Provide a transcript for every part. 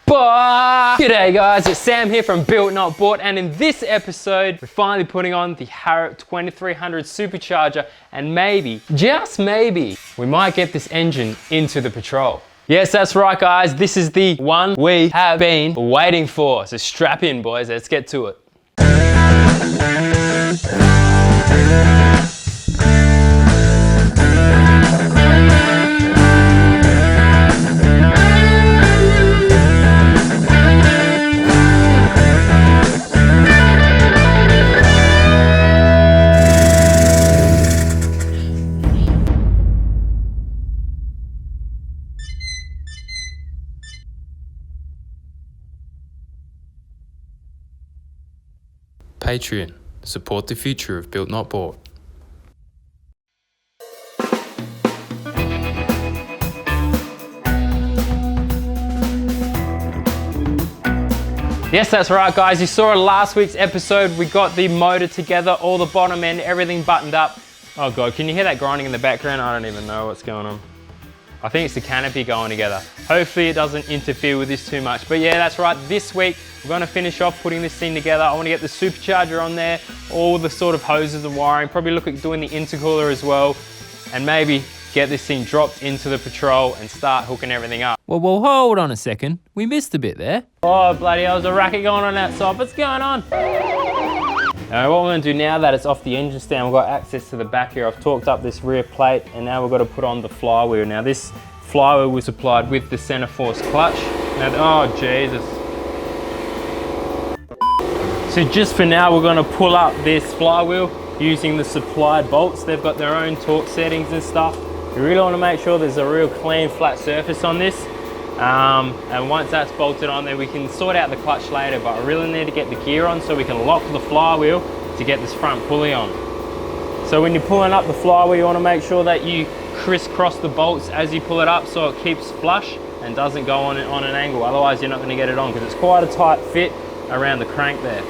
G'day guys, it's Sam here from Built Not Bought, and in this episode we're finally putting on the Harrop 2300 Supercharger, and maybe, just maybe, we might get this engine into the Patrol. Yes, that's right guys, this is the one we have been waiting for. So strap in boys, let's get to it. Patreon. Support the future of Built Not Bought. Yes, that's right guys, you saw in last week's episode, we got the motor together, all the bottom end, everything buttoned up. Oh god, can you hear that grinding in the background? I don't even know what's going on. I think it's the canopy going together. Hopefully it doesn't interfere with this too much. But yeah, that's right, this week we're gonna finish off putting this thing together. I wanna get the supercharger on there, all the sort of hoses and wiring, probably look at doing the intercooler as well, and maybe get this thing dropped into the Patrol and start hooking everything up. Well, hold on a second. We missed a bit there. Oh, bloody hell, there's a racket going on outside. What's going on? What we're gonna do now that it's off the engine stand, we've got access to the back here. I've torqued up this rear plate and now we've got to put on the flywheel. Now this flywheel was supplied with the center force clutch. Now, oh Jesus. So just for now, we're gonna pull up this flywheel using the supplied bolts. They've got their own torque settings and stuff. You really wanna make sure there's a real clean, flat surface on this. And once that's bolted on there, we can sort out the clutch later, but I really need to get the gear on so we can lock the flywheel to get this front pulley on. So when you're pulling up the flywheel, you want to make sure that you crisscross the bolts as you pull it up so it keeps flush and doesn't go on an angle. Otherwise you're not going to get it on because it's quite a tight fit around the crank there.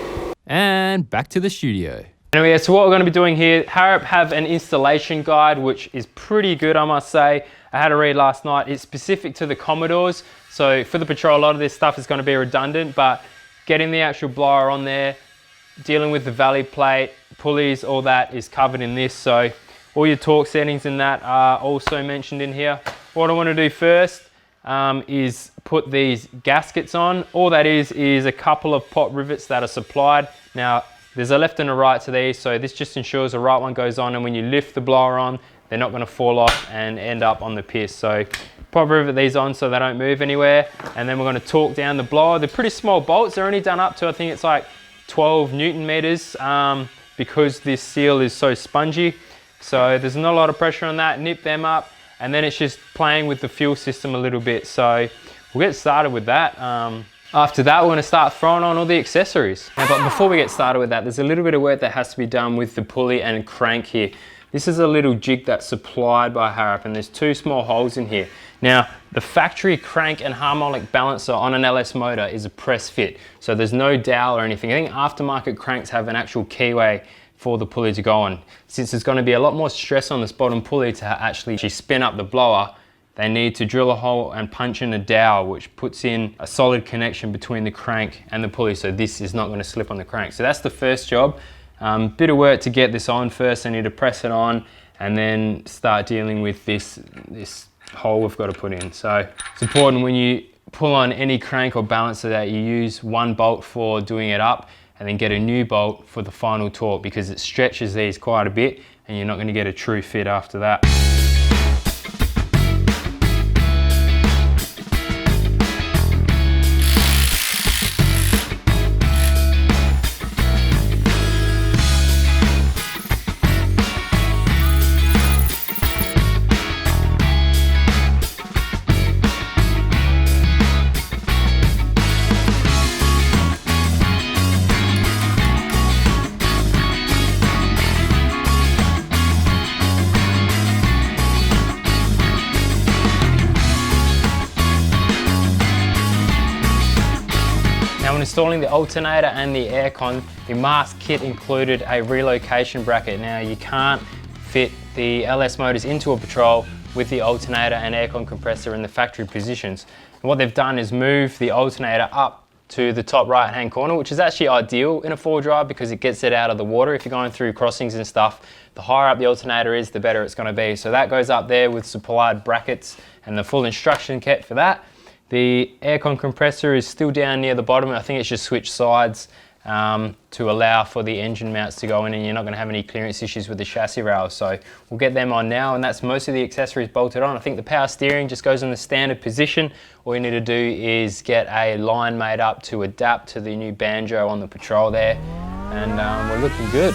And back to the studio. Anyway, so what we're going to be doing here, Harrop have an installation guide which is pretty good, I must say. I had a read last night. It's specific to the Commodores. So for the Patrol, a lot of this stuff is going to be redundant, but getting the actual blower on there, dealing with the valley plate, pulleys, all that is covered in this. So all your torque settings and that are also mentioned in here. What I want to do first is put these gaskets on. All that is a couple of pot rivets that are supplied. Now, there's a left and a right to these, so this just ensures the right one goes on, and when you lift the blower on, they're not going to fall off and end up on the piss. So pot rivet these on so they don't move anywhere, and then we're going to torque down the blower. They're pretty small bolts. They're only done up to, I think it's like 12 Newton meters because this seal is so spongy. So there's not a lot of pressure on that. Nip them up, and then it's just playing with the fuel system a little bit. So we'll get started with that. After that, we're going to start throwing on all the accessories. Now, but before we get started with that, there's a little bit of work that has to be done with the pulley and crank here. This is a little jig that's supplied by Harrop, and there's two small holes in here. Now, the factory crank and harmonic balancer on an LS motor is a press fit, so there's no dowel or anything. I think aftermarket cranks have an actual keyway for the pulley to go on. Since there's going to be a lot more stress on this bottom pulley to actually spin up the blower, they need to drill a hole and punch in a dowel, which puts in a solid connection between the crank and the pulley, so this is not going to slip on the crank. So that's the first job. Bit of work to get this on first. I need to press it on and then start dealing with this hole we've got to put in. So it's important when you pull on any crank or balancer that you use one bolt for doing it up and then get a new bolt for the final torque, because it stretches these quite a bit and you're not going to get a true fit after that. Installing the alternator and the aircon, the mask kit included a relocation bracket. Now you can't fit the LS motors into a Patrol with the alternator and aircon compressor in the factory positions. And what they've done is move the alternator up to the top right hand corner, which is actually ideal in a 4-drive because it gets it out of the water. If you're going through crossings and stuff, the higher up the alternator is, the better it's going to be. So that goes up there with supplied brackets and the full instruction kit for that. The aircon compressor is still down near the bottom. I think it's just switched sides to allow for the engine mounts to go in, and you're not going to have any clearance issues with the chassis rails. So we'll get them on now, and that's most of the accessories bolted on. I think the power steering just goes in the standard position. All you need to do is get a line made up to adapt to the new banjo on the Patrol there, and we're looking good.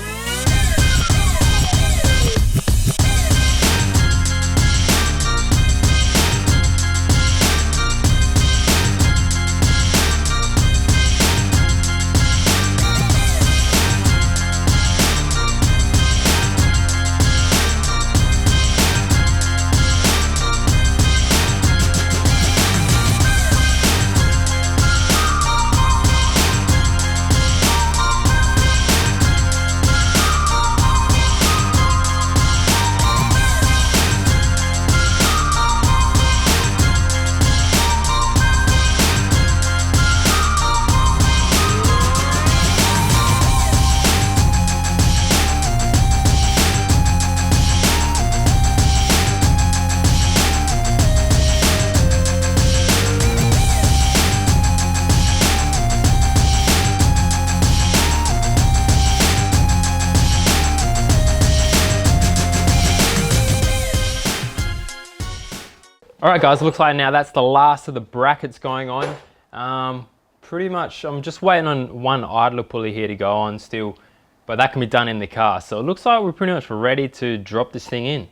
Alright guys, looks like now that's the last of the brackets going on. Pretty much, I'm just waiting on one idler pulley here to go on still, but that can be done in the car. So it looks like we're pretty much ready to drop this thing in.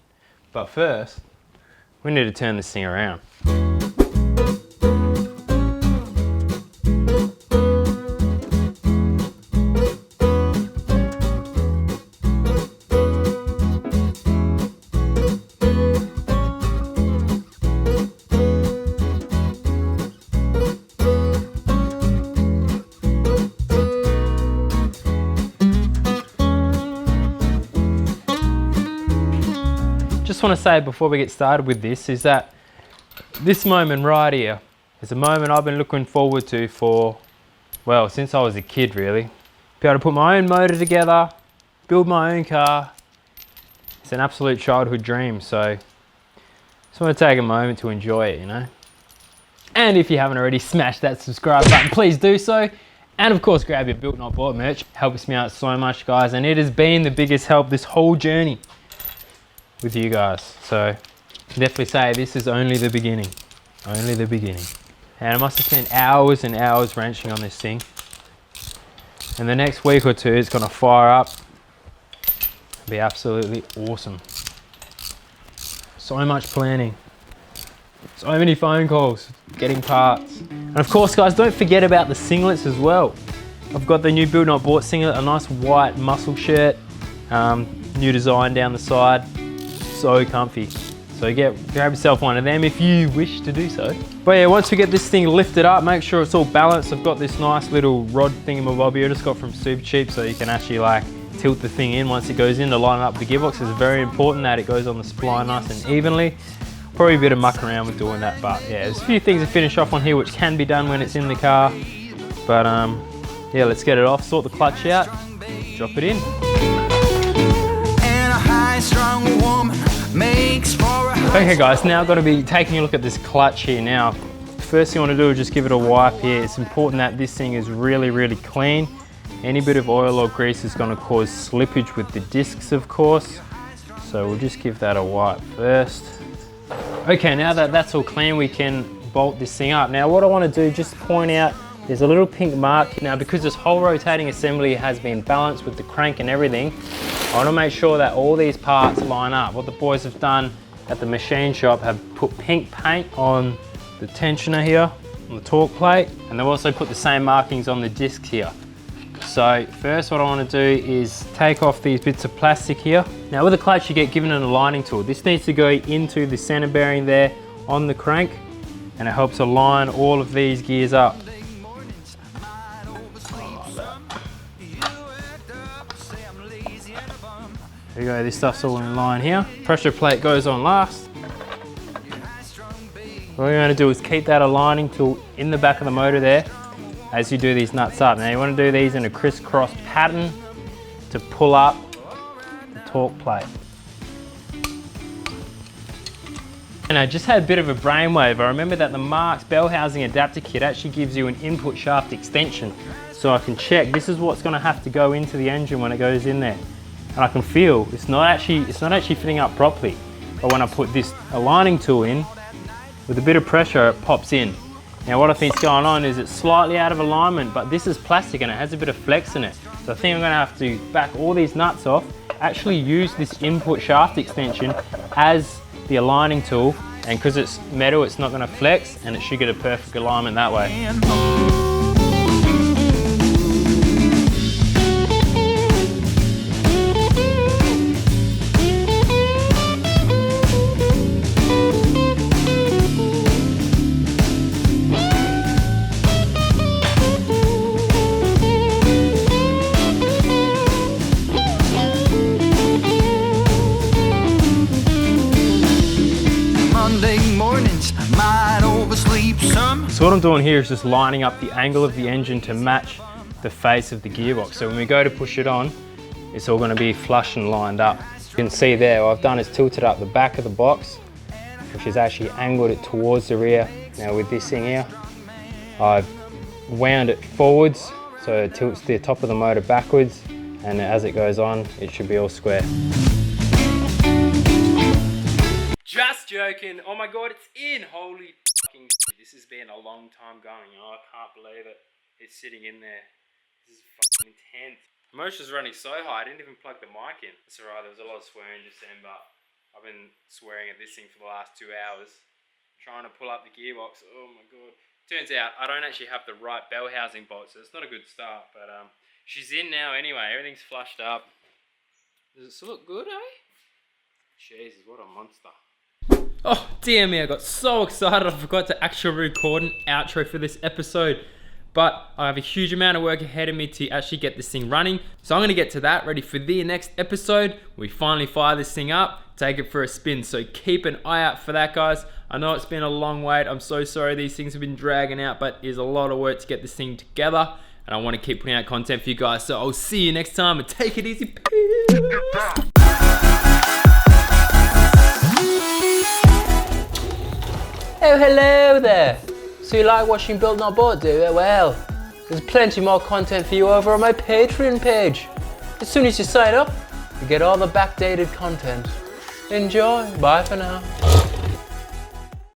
But first, we need to turn this thing around. Just want to say before we get started with this is that this moment right here is a moment I've been looking forward to for, well, since I was a kid really. Be able to put my own motor together, build my own car. It's an absolute childhood dream, so just want to take a moment to enjoy it, you know. And if you haven't already, smash that subscribe button, please do so. And of course, grab your Built Not Bought merch. Helps me out so much, guys, and it has been the biggest help this whole journey with you guys. So definitely say this is only the beginning. Only the beginning. And I must have spent hours and hours wrenching on this thing. And the next week or two it's gonna fire up. It'll be absolutely awesome. So much planning. So many phone calls, getting parts. And of course guys, don't forget about the singlets as well. I've got the new Built Not Bought singlet, a nice white muscle shirt. New design down the side. So comfy. So grab yourself one of them if you wish to do so. But yeah, once we get this thing lifted up, make sure it's all balanced. I've got this nice little rod thingamabobby I just got from Supercheap, so you can actually like tilt the thing in once it goes in to line up the gearbox. It's very important that it goes on the spline nice and evenly. Probably a bit of muck around with doing that, but yeah, there's a few things to finish off on here which can be done when it's in the car. But yeah, let's get it off, sort the clutch out, drop it in. Okay guys, now I've got to be taking a look at this clutch here now. First thing I want to do is just give it a wipe here. It's important that this thing is really, really clean. Any bit of oil or grease is going to cause slippage with the discs, of course. So we'll just give that a wipe first. Okay, now that that's all clean, we can bolt this thing up. Now what I want to do, just point out, there's a little pink mark. Now because this whole rotating assembly has been balanced with the crank and everything, I want to make sure that all these parts line up. What the boys have done at the machine shop have put pink paint on the tensioner here, on the torque plate, and they've also put the same markings on the discs here. So first what I want to do is take off these bits of plastic here. Now with the clutch you get given an aligning tool. This needs to go into the center bearing there on the crank, and it helps align all of these gears up. There you go, this stuff's all in line here. Pressure plate goes on last. What you want to do is keep that aligning tool in the back of the motor there as you do these nuts up. Now you want to do these in a crisscross pattern to pull up the torque plate. And I just had a bit of a brainwave. I remember that the Mark's bell housing adapter kit actually gives you an input shaft extension. So I can check, this is what's gonna have to go into the engine when it goes in there. And I can feel it's not actually fitting up properly. But when I put this aligning tool in, with a bit of pressure, it pops in. Now what I think's going on is it's slightly out of alignment, but this is plastic and it has a bit of flex in it. So I think I'm gonna have to back all these nuts off, actually use this input shaft extension as the aligning tool, and because it's metal, it's not gonna flex and it should get a perfect alignment that way. So what I'm doing here is just lining up the angle of the engine to match the face of the gearbox. So when we go to push it on, it's all going to be flush and lined up. You can see there, what I've done is tilted up the back of the box, which is actually angled it towards the rear. Now with this thing here, I've wound it forwards, so it tilts the top of the motor backwards, and as it goes on, it should be all square. Just joking. Oh my God, it's in. Holy fucking shit. This has been a long time going. Oh, I can't believe it. It's sitting in there. This is fucking intense. The motor's running so high, I didn't even plug the mic in. That's alright, there was a lot of swearing just then, but I've been swearing at this thing for the last 2 hours. Trying to pull up the gearbox. Oh my God. Turns out I don't actually have the right bell housing bolt, so it's not a good start, but she's in now anyway. Everything's flushed up. Does it still look good, eh? Jesus, what a monster. Oh, dear me, I got so excited I forgot to actually record an outro for this episode. But I have a huge amount of work ahead of me to actually get this thing running. So I'm gonna get to that, ready for the next episode. We finally fire this thing up, take it for a spin. So keep an eye out for that, guys. I know it's been a long wait. I'm so sorry these things have been dragging out, but it is a lot of work to get this thing together. And I wanna keep putting out content for you guys. So I'll see you next time, and take it easy. Peace. Oh, hello there. So you like watching Build Not Bought, do you? Well, there's plenty more content for you over on my Patreon page. As soon as you sign up, you get all the backdated content. Enjoy. Bye for now.